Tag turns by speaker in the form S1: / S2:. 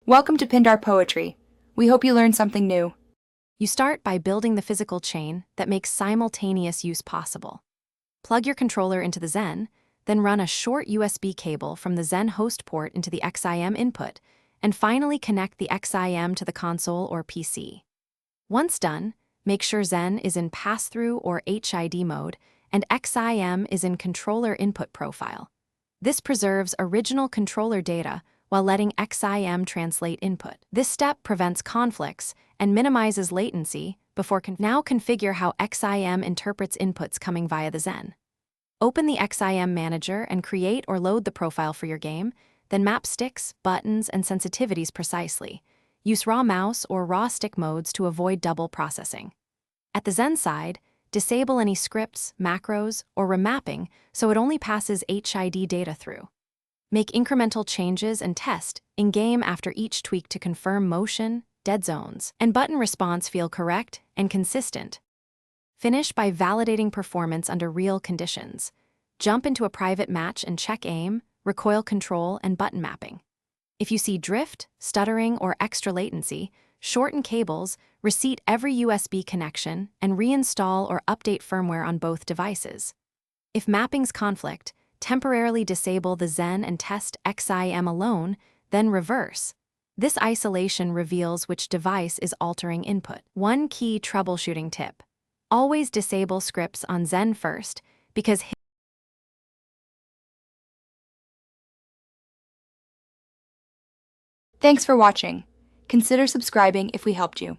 S1: Welcome to Pindar Poetry. We hope you learned something new.
S2: You start by building the physical chain that makes simultaneous use possible. Plug your controller into the Zen, then run a short USB cable from the Zen host port into the XIM input, and finally connect the XIM to the console or PC. Once done, make sure Zen is in pass-through or HID mode and XIM is in controller input profile. This preserves original controller data while letting XIM translate input. This step prevents conflicts and minimizes latency before now configure how XIM interprets inputs coming via the Zen. Open the XIM manager and create or load the profile for your game, then map sticks, buttons, and sensitivities precisely. Use raw mouse or raw stick modes to avoid double processing. At the Zen side, disable any scripts, macros, or remapping so it only passes HID data through. Make incremental changes and test in-game after each tweak to confirm motion, dead zones, and button response feel correct and consistent. Finish by validating performance under real conditions. Jump into a private match and check aim, recoil control, and button mapping. If you see drift, stuttering, or extra latency, shorten cables, reseat every USB connection, and reinstall or update firmware on both devices. If mappings conflict, temporarily disable the Zen and test XIM alone, then reverse. This isolation reveals which device is altering input. One key troubleshooting tip: always disable scripts on Zen first, because
S1: Thanks for watching. Consider subscribing if we helped you.